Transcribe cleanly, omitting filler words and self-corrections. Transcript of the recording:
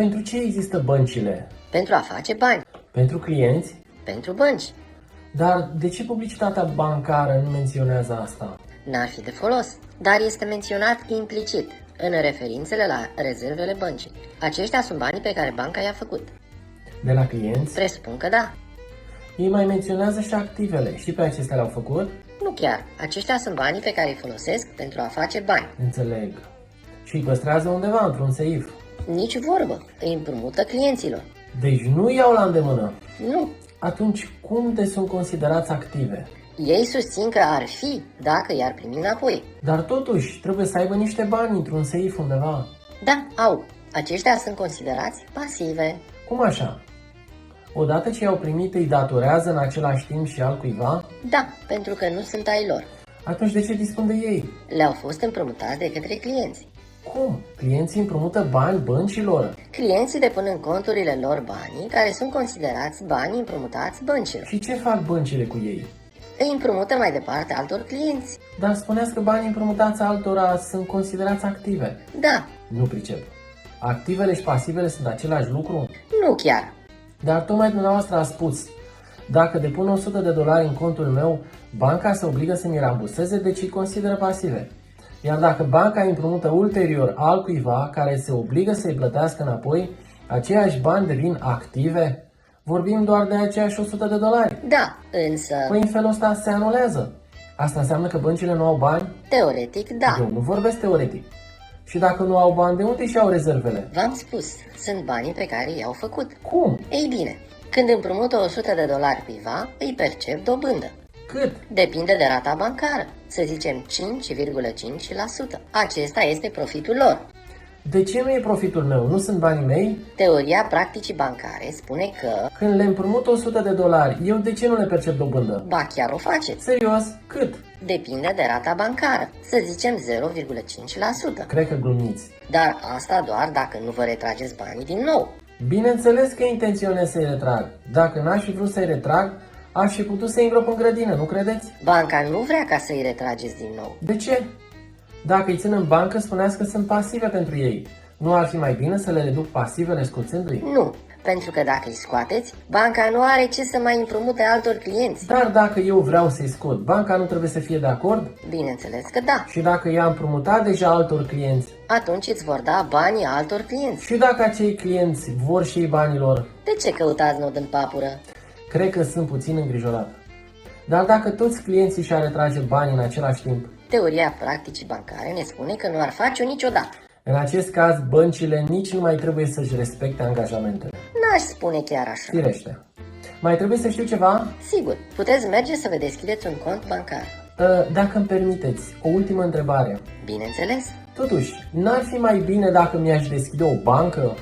Pentru ce există băncile? Pentru a face bani. Pentru clienți? Pentru bănci. Dar de ce publicitatea bancară nu menționează asta? N-ar fi de folos, dar este menționat implicit în referințele la rezervele băncii. Aceștia sunt banii pe care banca i-a făcut. De la clienți? Presupun că da. Ei mai menționează și activele. Și pe acestea le-au făcut? Nu chiar. Aceștia sunt banii pe care îi folosesc pentru a face bani. Înțeleg. Și îi păstrează undeva, într-un seif. Nici vorbă. Îi împrumută clienților. Deci nu iau la îndemână. Nu. Atunci cum de sunt considerați active? Ei susțin că ar fi dacă i-ar primi înapoi. Dar totuși, trebuie să aibă niște bani într-un seif undeva. Da, au. Aceștia sunt considerați pasive. Cum așa? Odată ce i-au primit, îi datorează în același timp și altcuiva? Da, pentru că nu sunt ai lor. Atunci de ce dispun de ei? Le-au fost împrumutați de către clienți. Cum? Clienții împrumută bani băncilor? Clienții depun în conturile lor banii care sunt considerați bani împrumutați băncilor. Și ce fac băncile cu ei? Îi împrumută mai departe altor clienți. Dar spuneați că banii împrumutați altora sunt considerați active. Da, Nu pricep. Activele și pasivele sunt același lucru? nu chiar. Dar tocmai dumneavoastră a spus, dacă depun 100 de dolari în contul meu, banca se obligă să mi ramburseze, deci îi consideră pasive. Iar dacă banca îi împrumută ulterior altcuiva care se obligă să-i plătească înapoi, aceiași bani devin active? Vorbim doar de aceiași 100 de dolari. Da, însă, Păi în felul ăsta se anulează. Asta înseamnă că băncile nu au bani? teoretic, da. Eu nu vorbesc teoretic. Și dacă nu au bani, de unde și-au rezervele? V-am spus, sunt banii pe care i-au făcut. Cum? Ei bine, când împrumută 100 de dolari cuiva, îi percep dobândă. Cât? Depinde de rata bancară, să zicem 5,5%. Acesta este profitul lor. De ce nu e profitul meu? Nu sunt banii mei? Teoria practicii bancare spune că, Când le împrumut 100 de dolari, eu de ce nu le percep dobândă? ba chiar o faceți. Serios? Cât? Depinde de rata bancară, să zicem 0,5%. Cred că glumiți. Dar asta doar dacă nu vă retrageți banii din nou. Bineînțeles că intenționez să-i retrag. Dacă n-aș fi vrut să-i retrag, aș fi putut să-i îngrop în grădină, nu credeți? Banca nu vrea ca să-i retrageți din nou. De ce? Dacă îi țin în bancă, spuneați că sunt pasive pentru ei. Nu ar fi mai bine să le reduc pasivele scoțându-i? Nu, pentru că dacă îi scoateți, banca nu are ce să mai împrumute altor clienți. Dar dacă eu vreau să-i scot, banca nu trebuie să fie de acord? Bineînțeles că da. Și dacă i-a împrumutat deja altor clienți? Atunci îți vor da banii altor clienți. Și dacă acei clienți vor și ei banilor? De ce căutați nod în papură? Cred că sunt puțin îngrijorat. Dar dacă toți clienții și-ar retrage banii în același timp? Teoria practicii bancare ne spune că nu ar face-o niciodată. În acest caz, băncile nici nu mai trebuie să-și respecte angajamentele. N-aș spune chiar așa. Firește. Mai trebuie să știu ceva? Sigur, puteți merge să vă deschideți un cont bancar. Dacă îmi permiteți, o ultimă întrebare. Bineînțeles. Totuși, n-ar fi mai bine dacă mi-aș deschide o bancă?